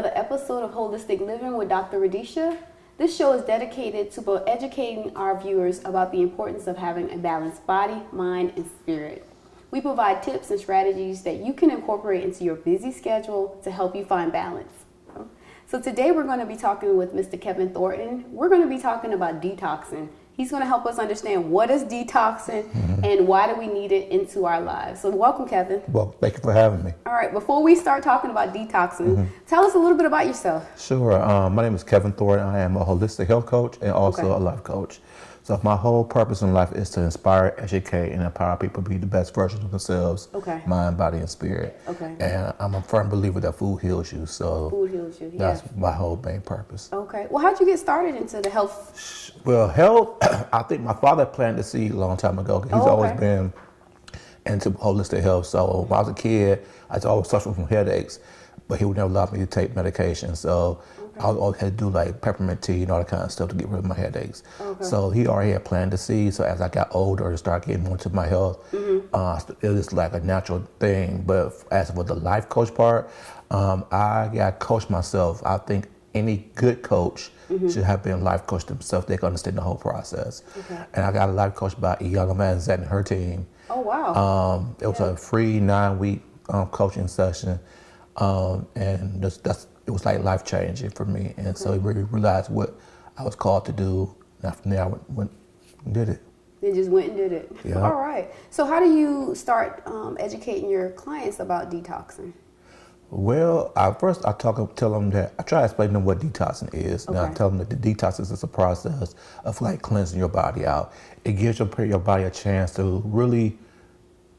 another episode of Holistic Living with Dr. Radisha. This show is dedicated to educating our viewers about the importance of having a balanced body, mind, and spirit. We provide tips and strategies that you can incorporate into your busy schedule to help you find balance. So today we're going to be talking with Mr. Kevin Thornton. We're going to be talking about detoxing. He's going to help us understand what is detoxing and why do we need it into our lives. So welcome, Kevin. Well, thank you for having me. All right, before we start talking about detoxing, tell us a little bit about yourself. Sure. My name is Kevin Thornton. I am a holistic health coach and also a life coach. So my whole purpose in life is to inspire, educate, and empower people to be the best versions of themselves, mind, body, and spirit. And I'm a firm believer that food heals you. So food heals you, that's my whole main purpose. Okay. Well, how'd you get started into the health? Well, health, I think my father planted the seed a long time ago. He's always been into holistic health. So when I was a kid, I was always suffering from headaches, but he would never allow me to take medication. So I always had to do like peppermint tea and all that kind of stuff to get rid of my headaches. So he already had planted the seed. So as I got older and started getting more into my health, it was like a natural thing. But as for the life coach part, I got coached myself. I think any good coach should have been a life coach themselves. They can understand the whole process. And I got a life coach by a young man, Zed, and her team. Oh, wow. It was a free 9-week coaching session. And it was like life changing for me. And so I really realized what I was called to do. And after that, I went and did it. You just went and did it. Yeah. All right. So how do you start educating your clients about detoxing? Well, first I tell them that I try to explain to them what detoxing is. And I tell them that the detoxing is a process of like cleansing your body out. It gives your body a chance to really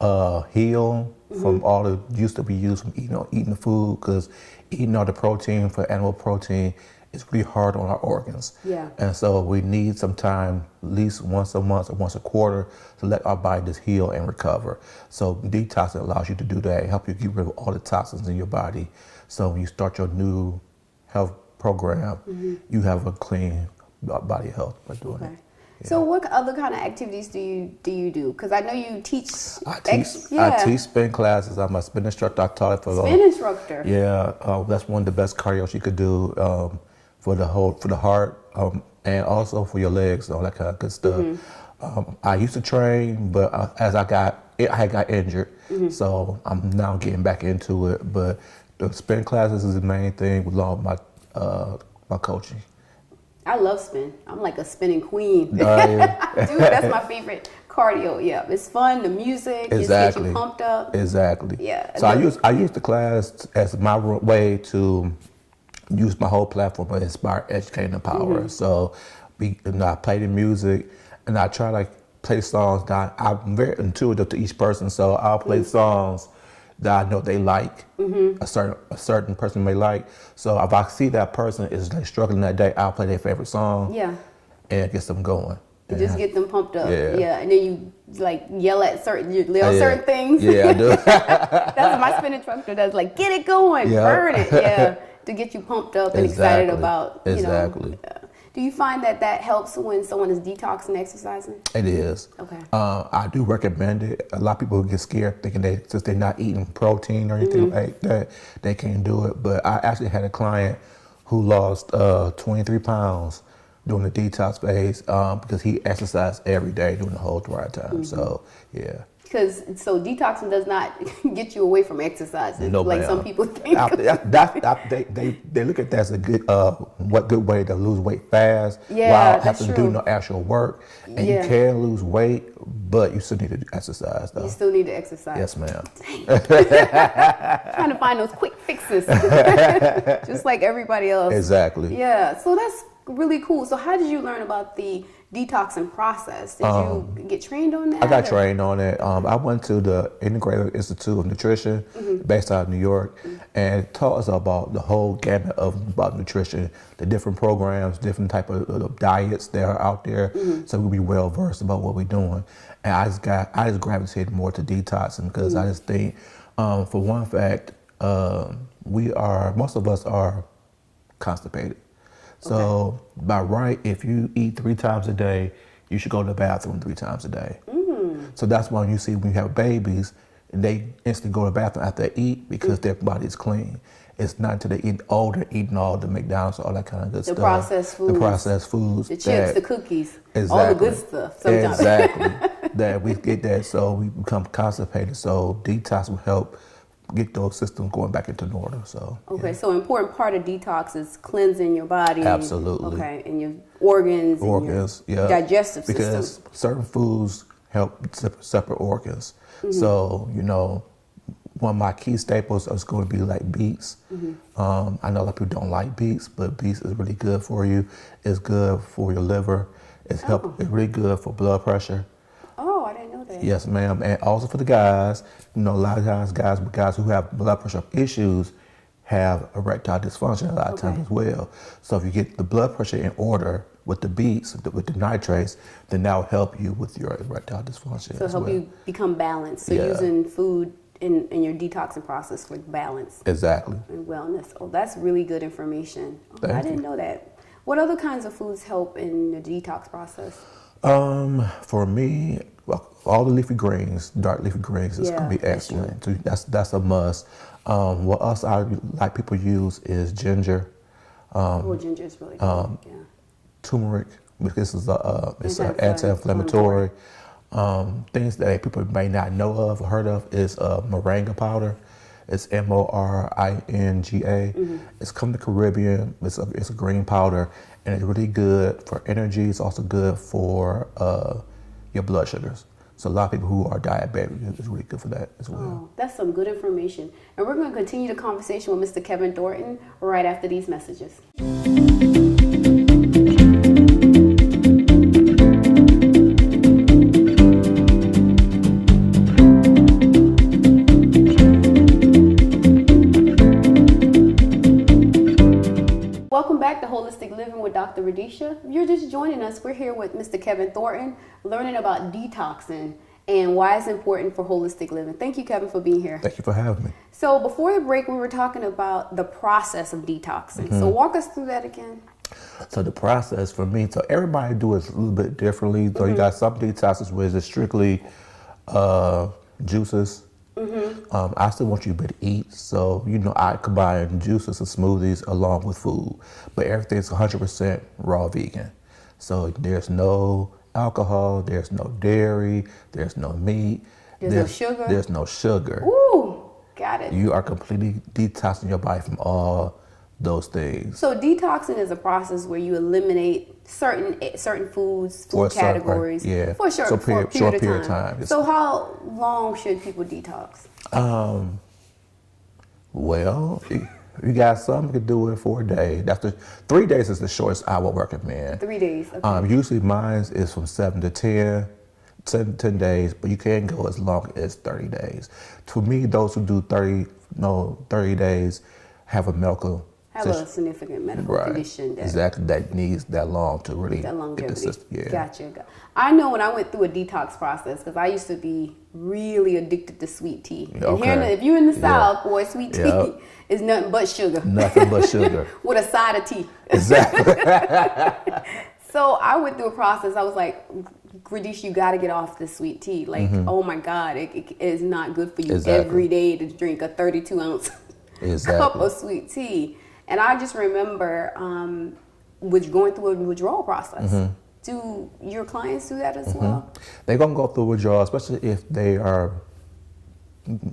heal from all the use that we use from eating the food, because eating all the protein for animal protein is really hard on our organs. And so we need some time, at least once a month or once a quarter, to let our body just heal and recover. So detoxing allows you to do that, help you get rid of all the toxins in your body. So when you start your new health program, you have a clean body health by doing it. So what other kind of activities do you do? Because I know you teach. I teach spin classes. I'm a spin instructor. I taught it for spin instructor. Yeah, that's one of the best cardio you could do for the heart and also for your legs, all that kind of good stuff. I used to train, but I got injured, so I'm now getting back into it. But the spin classes is the main thing with all my coaching. I love spin. I'm like a spinning queen. Dude, that's my favorite cardio. Yeah, it's fun. The music just gets you pumped up. Yeah. So I use the class as my way to use my whole platform to inspire, educate, and empower. So I play the music, and I try to play songs that I'm very intuitive to each person. So I'll play songs that I know they like, a certain person may like. So if I see that person is like struggling that day, I'll play their favorite song. And get them going. You just get them pumped up. And then you like yell at certain things. Yeah, I do. That's what my spin instructor does. Like, get it going, burn it. To get you pumped up and excited about. You know. Do you find that helps when someone is detoxing, exercising? It is. I do recommend it. A lot of people get scared thinking since they're not eating protein or anything like that, they can't do it. But I actually had a client who lost 23 pounds during the detox phase because he exercised every day during the whole dry time. So, yeah. So detoxing does not get you away from exercising, some people think. They look at that as a good way to lose weight fast while having to do no actual work. And you can lose weight, but you still need to exercise, though. You still need to exercise. Yes, ma'am. Trying to find those quick fixes, just like everybody else. Exactly. Yeah. So that's really cool. So how did you learn about the detoxing process? Did you get trained on that? I got trained on it. I went to the Integrated Institute of Nutrition based out of New York, and it taught us about the whole gamut about nutrition, the different programs, different type of diets that are out there, so we'll be well versed about what we're doing. And I just gravitated more to detoxing because I just think, for one fact, most of us are constipated. So by right, if you eat 3 times a day, you should go to the bathroom 3 times a day. So that's why you see when you have babies, they instantly go to the bathroom after they eat because their body's clean. It's not until they get older, eating all the McDonald's, all that kind of good stuff. Processed foods. The processed foods. The chips, the cookies. Exactly. All the good stuff sometimes. Exactly. That we get that, so we become constipated. So detox will help get those systems going back into order. So okay, so important part of detox is cleansing your body. Absolutely. Okay, and your organs. And your digestive system. Because certain foods help separate organs. Mm-hmm. So one of my key staples is going to be like beets. Mm-hmm. I know a lot of people don't like beets, but beets is really good for you. It's good for your liver. It's really good for blood pressure. Oh, I didn't know that. Yes, ma'am. And also for the guys, a lot of times guys who have blood pressure issues have erectile dysfunction a lot of times as well. So if you get the blood pressure in order with the beets, with the nitrates, then that will help you with your erectile dysfunction. So help you become balanced. So using food in your detoxing process for balance. Exactly. And wellness. Oh, that's really good information. Oh, I didn't know that. What other kinds of foods help in the detox process? For me, all the leafy greens, dark leafy greens is going to be excellent. So that's a must. What else I like people use is ginger. Ginger is really good. Turmeric, because this is it's an anti-inflammatory. Things that people may not know of or heard of is moringa powder. It's moringa. Mm-hmm. It's from the Caribbean. It's a green powder, and it's really good for energy. It's also good for your blood sugars. So a lot of people who are diabetic is really good for that as well. Oh, that's some good information. And we're going to continue the conversation with Mr. Kevin Thornton right after these messages. Welcome back to Holistic Living with Dr. Radisha. If you're just joining us, we're here with Mr. Kevin Thornton, learning about detoxing and why it's important for holistic living. Thank you, Kevin, for being here. Thank you for having me. So before the break, we were talking about the process of detoxing. So walk us through that again. So the process for me, so everybody do it a little bit differently. So you got some detoxes where it's strictly juices. I still want you to be able to eat, so I combine juices and smoothies along with food, but everything's 100% raw vegan. So there's no alcohol, there's no dairy, there's no meat, there's no sugar. There's no sugar. Ooh, got it. You are completely detoxing your body from all those things. So detoxing is a process where you eliminate certain foods, food categories, for a short period of time. So how long should people detox? Well, you got some can do it for a day. 3 days is the shortest I would recommend. 3 days. Okay. Usually mine is from 7 to 10 days, but you can go as long as 30 days. For me, those who do 30 days have a significant medical condition that needs that long to really that longevity. Get the system. Yeah. Gotcha. I know when I went through a detox process, because I used to be really addicted to sweet tea. Okay. And if you're in the South, boy, sweet tea is nothing but sugar. Nothing but sugar. With a side of tea. Exactly. So I went through a process. I was like, Radisha, you got to get off this sweet tea. Like, oh my God, it is not good for you every day to drink a 32-ounce cup of sweet tea. And I just remember going through a withdrawal process. Do your clients do that as well? They're going to go through withdrawal, especially if they are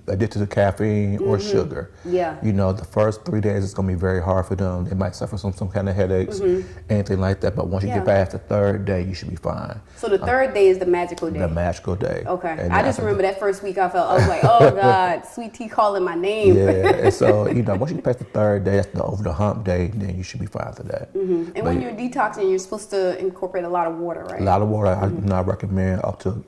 addicted to caffeine or sugar. Yeah. The first 3 days it's going to be very hard for them. They might suffer some kind of headaches, anything like that. But once you get past the third day, you should be fine. So the third day is the magical day? The magical day. Okay. And I just remember that first week I was like, oh God, sweet tea calling my name. Yeah. And so, once you get past the third day, that's over the hump day, then you should be fine for that. And when you're detoxing, you're supposed to incorporate a lot of water, right? A lot of water. I recommend up to,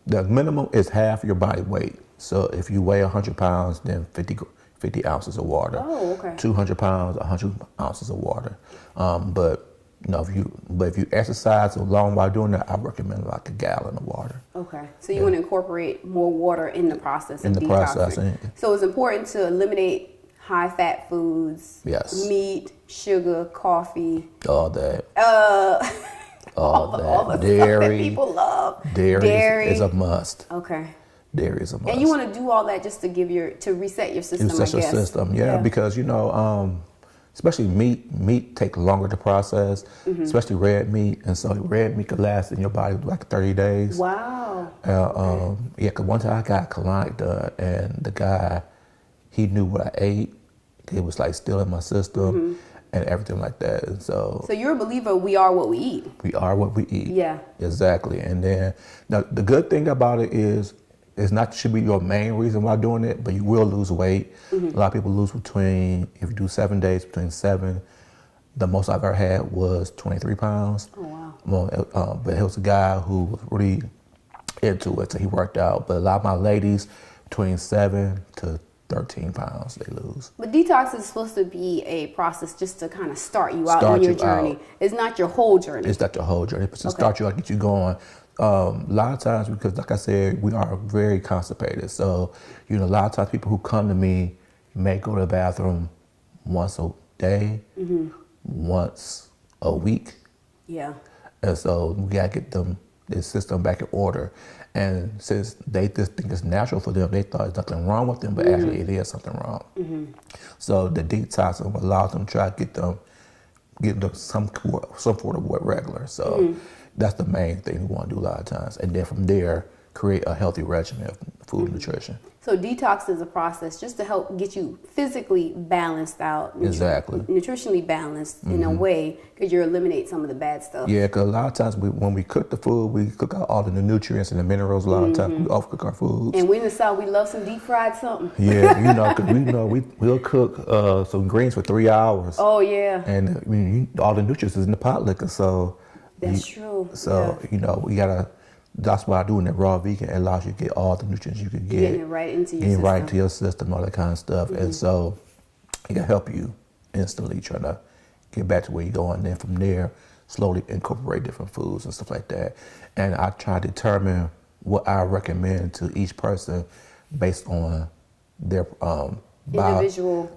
the minimum is half your body weight. So if you weigh 100 pounds, then 50 ounces of water. Oh, okay. 200 pounds, 100 ounces of water. But if you exercise a long while doing that, I recommend like a gallon of water. Okay. So you want to incorporate more water in the process of detoxing. So it's important to eliminate high-fat foods. Yes. Meat, sugar, coffee. All that. All the dairy. stuff that people love. Dairy is a must. Okay. Dairy is a must. And you want to do all that just to reset your system, Reset your system, yeah, because, you know, especially meat take longer to process, especially red meat. And so red meat could last in your body like 30 days. Wow. Yeah, because one time I got colonic done, and the guy, he knew what I ate. It was like still in my system and everything like that. And so you're a believer we are what we eat. We are what we eat. Yeah. Exactly. And then now the good thing about it is it's not should be your main reason why doing it, but you will lose weight. A lot of people lose if you do 7 days, between 7. The most I've ever had was 23 pounds. Oh, wow. Well, but it was a guy who was really into it, so he worked out. But a lot of my ladies, between 7 to 13 pounds they lose. But detox is supposed to be a process just to kind of start you out on your journey. It's not your whole journey. It's not your whole journey. It's to start you out, get you going. A lot of times, because like I said, we are very constipated. So, you know, a lot of times people who come to me may go to the bathroom once a day, once a week. Yeah. And so we gotta get their system back in order. And since they just think it's natural for them, they thought there's nothing wrong with them, but actually it is something wrong. So the detox allows them to try to get them some sort of what regular. So that's the main thing we want to do a lot of times. And then from there, create a healthy regimen of food and nutrition. So detox is a process just to help get you physically balanced out. Exactly. Nutritionally balanced in a way, because you eliminate some of the bad stuff. Yeah, because a lot of times when we cook the food, we cook out all the nutrients and the minerals. A lot of times we overcook our foods. And we in the South, we love some deep fried something. Yeah, you know, because we'll cook some greens for 3 hours. Oh, yeah. And I mean, all the nutrients is in the pot liquor, so. That's true. So, you know, that's why I do in that raw vegan. It allows you to get all the nutrients you can get. Getting it right into your system. Right into your system, all that kind of stuff. And so it can help you instantly trying to get back to where you're going. And then from there, slowly incorporate different foods and stuff like that. And I try to determine what I recommend to each person based on their biological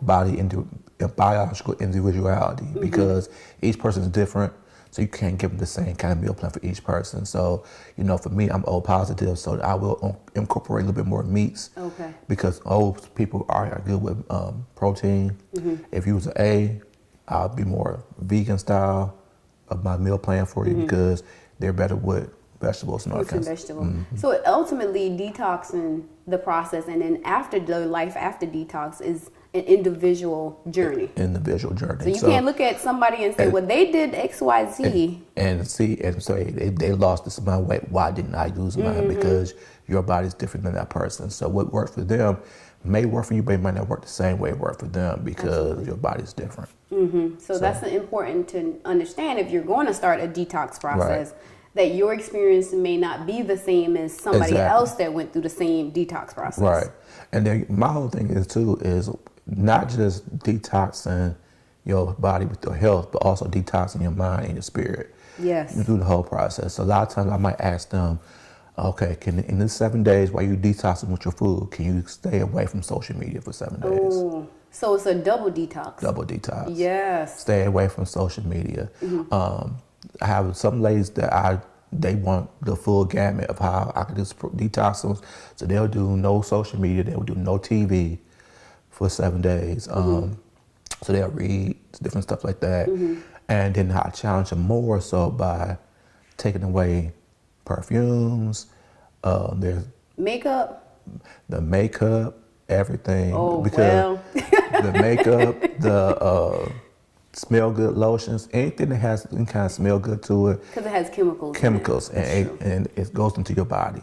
individuality, because each person is different. So you can't give them the same kind of meal plan for each person. So, you know, for me, I'm O positive, so I will incorporate a little bit more meats. Okay. Because O people are good with protein. If you was an A, I'll be more vegan style of my meal plan for you, because they're better with vegetables and all that kind of stuff. So ultimately, detoxing the process, and then after the life after detox is an individual journey. So you can't look at somebody and say, well, they did X, Y, Z. And so they lost this amount of weight. Why didn't I lose mine? Because your body's different than that person. So what worked for them may work for you, but it might not work the same way it worked for them, because your body's different. So that's important to understand if you're going to start a detox process. That your experience may not be the same as somebody else that went through the same detox process. Right. And then my whole thing is not just detoxing your body with your health, but also detoxing your mind and your spirit. Yes. You do the whole process. So a lot of times I might ask them, okay, in the 7 days while you detoxing with your food, can you stay away from social media for 7 days? Oh, so it's a double detox. Double detox. Yes. Stay away from social media. I have some ladies that they want the full gamut of how I can do detox them. So they'll do no social media, they'll do no TV for 7 days. So they'll read different stuff like that. And then I challenge them more so by taking away perfumes, there's makeup, everything. Oh, because the makeup, the smell good lotions, anything that has any kind of smell good to it. Because it has chemicals. And it goes into your body.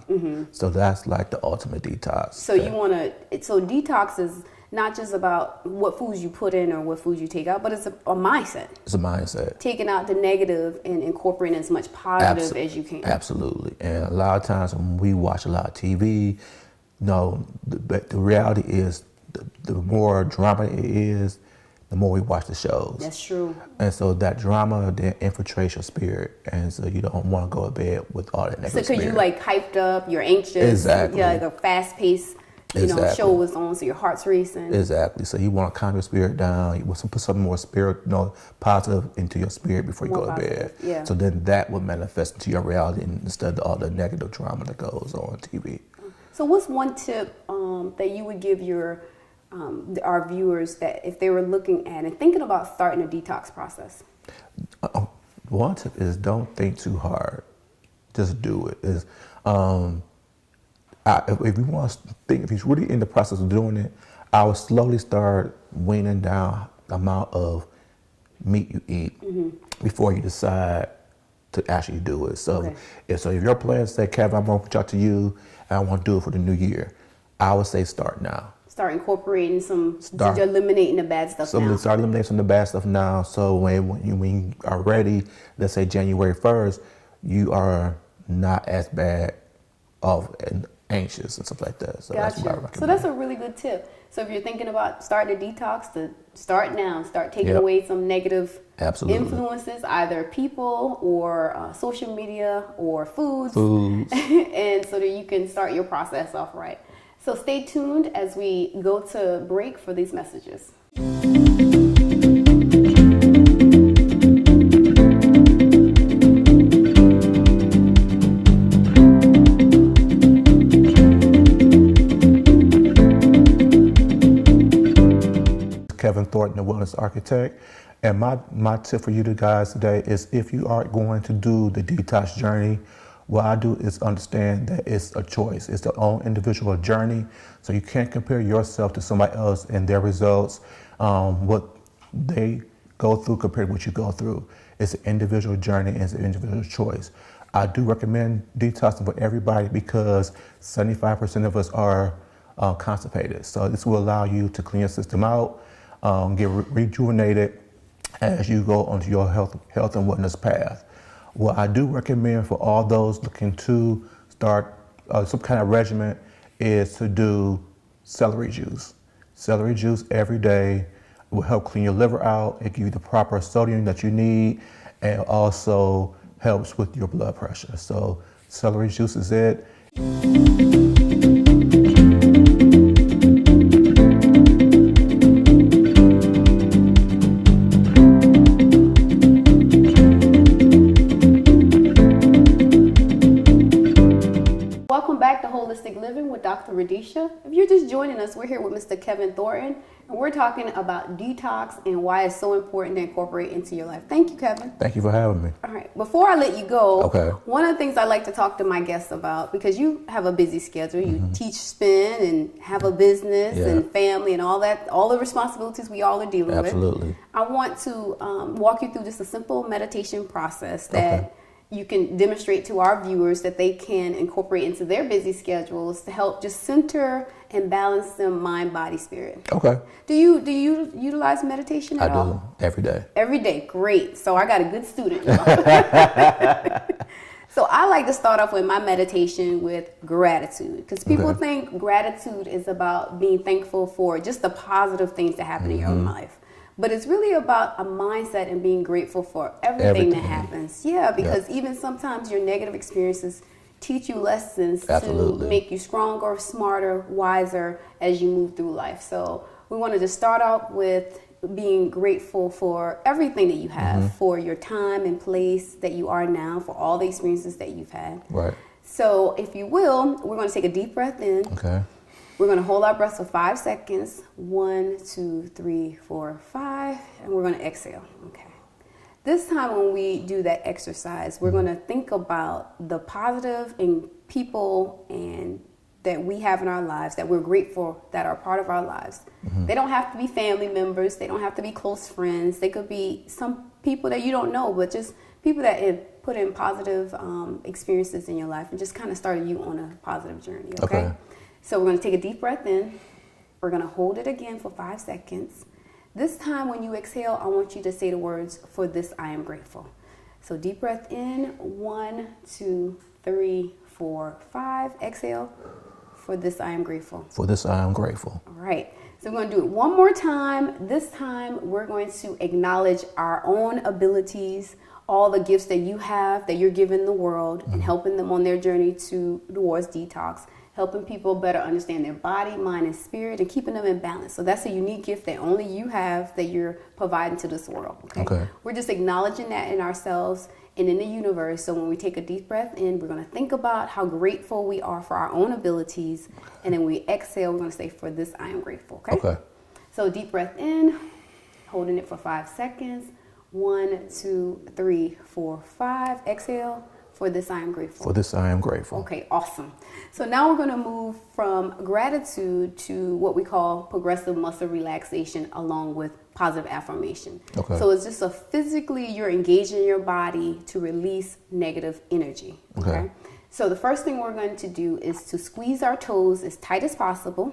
So that's like the ultimate detox. So so detox is not just about what foods you put in or what foods you take out, but it's a mindset. It's a mindset. Taking out the negative and incorporating as much positive as you can. Absolutely. And a lot of times when we watch a lot of TV, the reality is the more drama it is, the more we watch the shows. That's true. And so that drama then infiltrates your spirit. And so you don't want to go to bed with all that negative because you like hyped up, you're anxious. Exactly. Yeah, like a fast paced show was on, so your heart's racing. Exactly. So you want to calm your spirit down. You want to put something more positive into your spirit before you go to bed. Yeah. So then that will manifest into your reality instead of all the negative drama that goes on TV. So what's one tip that you would give our viewers that if they were looking at and thinking about starting a detox process? One tip is don't think too hard. Just do it. If you want to think, if you're really in the process of doing it, I would slowly start weaning down the amount of meat you eat before you decide to actually do it. So, if your plan say, Kevin, I'm going to reach out to you and I want to do it for the new year, I would say start now. Start incorporating eliminating the bad stuff now. Start eliminating some of the bad stuff now. So when you are ready, let's say January 1st, you are not as bad off and anxious and stuff like that. So gotcha. That's what I recommend. So that's a really good tip. So if you're thinking about starting a detox, to start now, start taking away some negative influences, either people or social media or foods. And so that you can start your process off right. So stay tuned as we go to break for these messages. Kevin Thornton, the Wellness Architect. And my tip for you guys today is if you are going to do the detox journey, what I do is understand that it's a choice. It's their own individual journey. So you can't compare yourself to somebody else and their results, what they go through compared to what you go through. It's an individual journey and it's an individual choice. I do recommend detoxing for everybody because 75% of us are constipated. So this will allow you to clean your system out, get rejuvenated as you go onto your health and wellness path. What I do recommend for all those looking to start some kind of regimen is to do celery juice. Celery juice every day will help clean your liver out. It gives you the proper sodium that you need and also helps with your blood pressure. So celery juice is it. Living with Dr. Radisha. If you're just joining us, we're here with Mr. Kevin Thornton, and we're talking about detox and why it's so important to incorporate into your life. Thank you, Kevin. Thank you for having me. All right. Before I let you go, one of the things I like to talk to my guests about, because you have a busy schedule, you teach spin and have a business and family and all that, all the responsibilities we all are dealing with. Absolutely. I want to walk you through just a simple meditation process that you can demonstrate to our viewers that they can incorporate into their busy schedules to help just center and balance them mind, body, spirit. Okay. Do you utilize meditation at all? I do, every day. Every day, great. So I got a good student. So I like to start off with my meditation with gratitude, because people think gratitude is about being thankful for just the positive things that happen in your own life. But it's really about a mindset and being grateful for everything that happens. Yeah, because even sometimes your negative experiences teach you lessons to make you stronger, smarter, wiser as you move through life. So we wanted to start out with being grateful for everything that you have, for your time and place that you are now, for all the experiences that you've had. Right. So if you will, we're going to take a deep breath in. Okay. We're going to hold our breath for 5 seconds. 1, 2, 3, 4, 5. And we're going to exhale. Okay. This time when we do that exercise, we're going to think about the positive in people and that we have in our lives, that we're grateful that are part of our lives. They don't have to be family members. They don't have to be close friends. They could be some people that you don't know, but just people that have put in positive experiences in your life and just kind of started you on a positive journey. Okay. So we're going to take a deep breath in. We're going to hold it again for 5 seconds. This time when you exhale, I want you to say the words, "For this I am grateful." So deep breath in, 1, 2, 3, 4, 5. Exhale. "For this I am grateful." For this I am grateful. All right. So we're going to do it one more time. This time we're going to acknowledge our own abilities, all the gifts that you have, that you're giving the world and helping them on their journey towards detox. helping people better understand their body, mind, and spirit, and keeping them in balance. So that's a unique gift that only you have, that you're providing to this world. Okay. We're just acknowledging that in ourselves and in the universe. So when we take a deep breath in, we're going to think about how grateful we are for our own abilities. And then we exhale, we're going to say, for this, I am grateful. Okay. So deep breath in, holding it for 5 seconds. 1, 2, 3, 4, 5. Exhale. For this, I am grateful. For this, I am grateful. Okay, awesome. So now we're going to move from gratitude to what we call progressive muscle relaxation, along with positive affirmation. So it's just physically, you're engaging your body to release negative energy. Okay. So the first thing we're going to do is to squeeze our toes as tight as possible.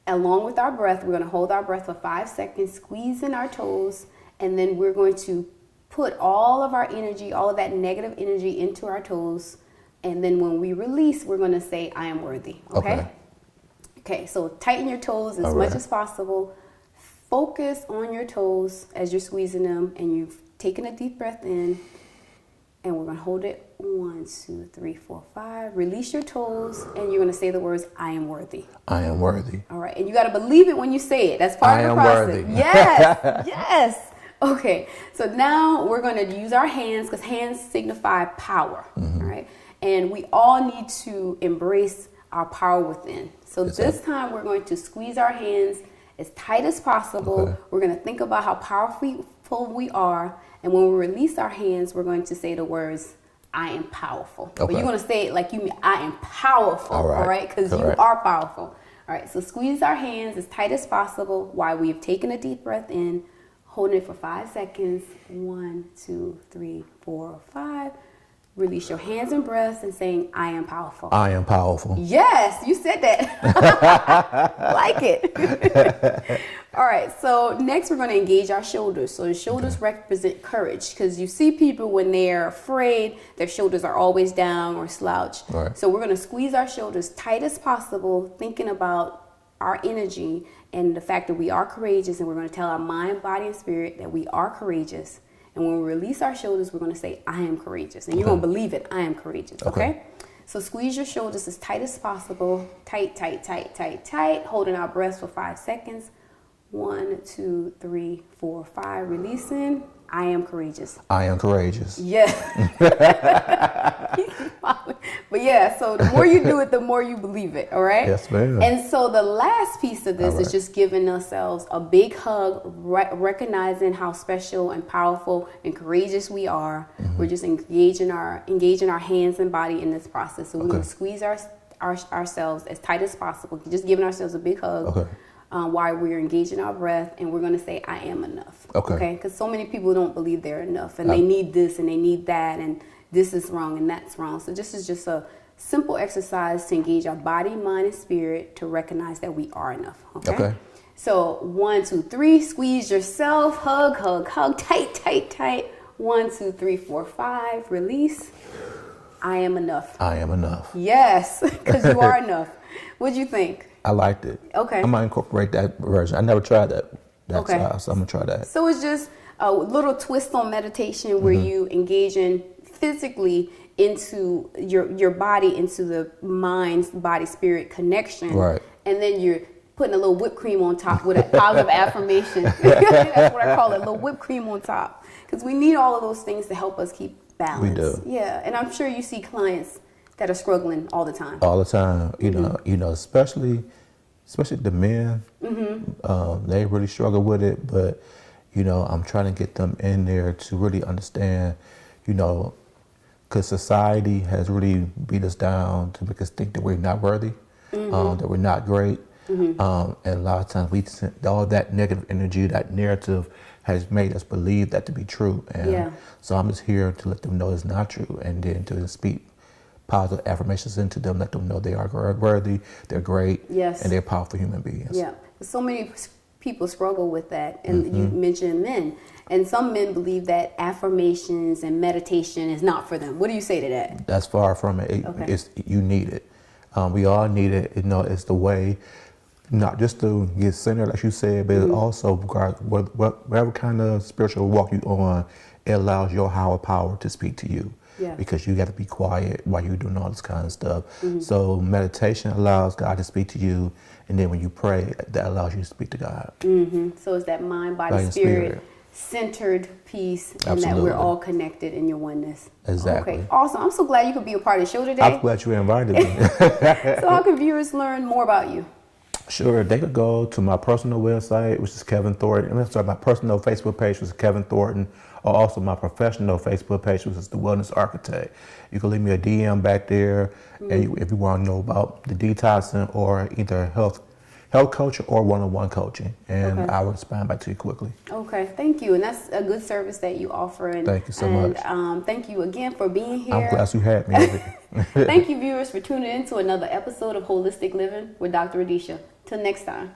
Along with our breath, we're going to hold our breath for 5 seconds, squeezing our toes, and then we're going to put all of our energy, all of that negative energy into our toes. And then when we release, we're going to say, I am worthy. Okay, so tighten your toes as much as possible. Focus on your toes as you're squeezing them, and you've taken a deep breath in. And we're going to hold it. 1, 2, 3, 4, 5. Release your toes, and you're going to say the words, I am worthy. I am worthy. All right, and you got to believe it when you say it. That's part of the process. I am worthy. Yes, yes. Okay, so now we're going to use our hands, because hands signify power, all right? And we all need to embrace our power within. So this time we're going to squeeze our hands as tight as possible. We're going to think about how powerful we are. And when we release our hands, we're going to say the words, I am powerful. But you're going to say it like you mean, I am powerful, all right? Because you are powerful. All right, so squeeze our hands as tight as possible while we've taken a deep breath in. Holding it for 5 seconds. 1, 2, 3, 4, 5. Release your hands and breaths and saying, I am powerful. I am powerful. Yes, you said that. Like it. All right, so next we're going to engage our shoulders. So the shoulders represent courage, because you see people when they're afraid, their shoulders are always down or slouched. So we're going to squeeze our shoulders tight as possible, thinking about our energy and the fact that we are courageous, and we're going to tell our mind, body, and spirit that we are courageous. And when we release our shoulders, we're going to say, I am courageous. And you're going to believe it. I am courageous. Okay? So squeeze your shoulders as tight as possible. Tight, tight, tight, tight, tight. Holding our breath for 5 seconds. 1, 2, 3, 4, 5. Releasing. I am courageous. I am courageous. Yeah. But yeah, so the more you do it, the more you believe it, all right? Yes, ma'am. And so the last piece of this is just giving ourselves a big hug, recognizing how special and powerful and courageous we are. We're just engaging our hands and body in this process. So we're going to squeeze ourselves as tight as possible, just giving ourselves a big hug. While we're engaging our breath, and we're going to say, I am enough. Okay? Because so many people don't believe they're enough, and they need this and they need that, and this is wrong and that's wrong. So this is just a simple exercise to engage our body, mind, and spirit to recognize that we are enough. Okay? So 1, 2, 3, squeeze yourself, hug, hug, hug, tight, tight, tight. 1, 2, 3, 4, 5, release. I am enough. I am enough. Yes, because you are enough. What'd you think? I liked it. Okay. I might incorporate that version. I never tried that style, so I'm going to try that. So it's just a little twist on meditation where you engage in physically into your body, into the mind, body, spirit connection. And then you're putting a little whipped cream on top with a positive affirmation. That's what I call it, a little whipped cream on top. Because we need all of those things to help us keep balance. We do. Yeah, and I'm sure you see clients that are struggling all the time. All the time, you know, especially the men. They really struggle with it, but you know, I'm trying to get them in there to really understand, you know, because society has really beat us down to make us think that we're not worthy, that we're not great, and a lot of times all that negative energy, that narrative, has made us believe that to be true. And so I'm just here to let them know it's not true, and then to speak positive affirmations into them, let them know they are worthy, they're great, and they're powerful human beings. Yeah, so many people struggle with that, and you mentioned men, and some men believe that affirmations and meditation is not for them. What do you say to that? That's far from it. You need it. We all need it. You know, it's the way, not just to get centered, like you said, but it's also whatever kind of spiritual walk you on, it allows your higher power to speak to you. because you got to be quiet while you're doing all this kind of stuff. So meditation allows God to speak to you, and then when you pray, that allows you to speak to God. So it's that mind, body, spirit centered peace, and that we're all connected in your oneness. Exactly. Okay, awesome. I'm so glad you could be a part of the show today. I'm glad you invited me. So how can viewers learn more about you? Sure, they could go to my personal website, which is Kevin Thornton. I'm sorry, my personal Facebook page, which is Kevin Thornton, or also my professional Facebook page, which is The Wellness Architect. You can leave me a DM back there, and if you want to know about the detoxing or either health coaching or one-on-one coaching, and I will respond back to you quickly. Okay, thank you, and that's a good service that you offer. And thank you so much. Thank you again for being here. I'm glad you had me. Thank you, viewers, for tuning in to another episode of Holistic Living with Dr. Radisha. Till next time.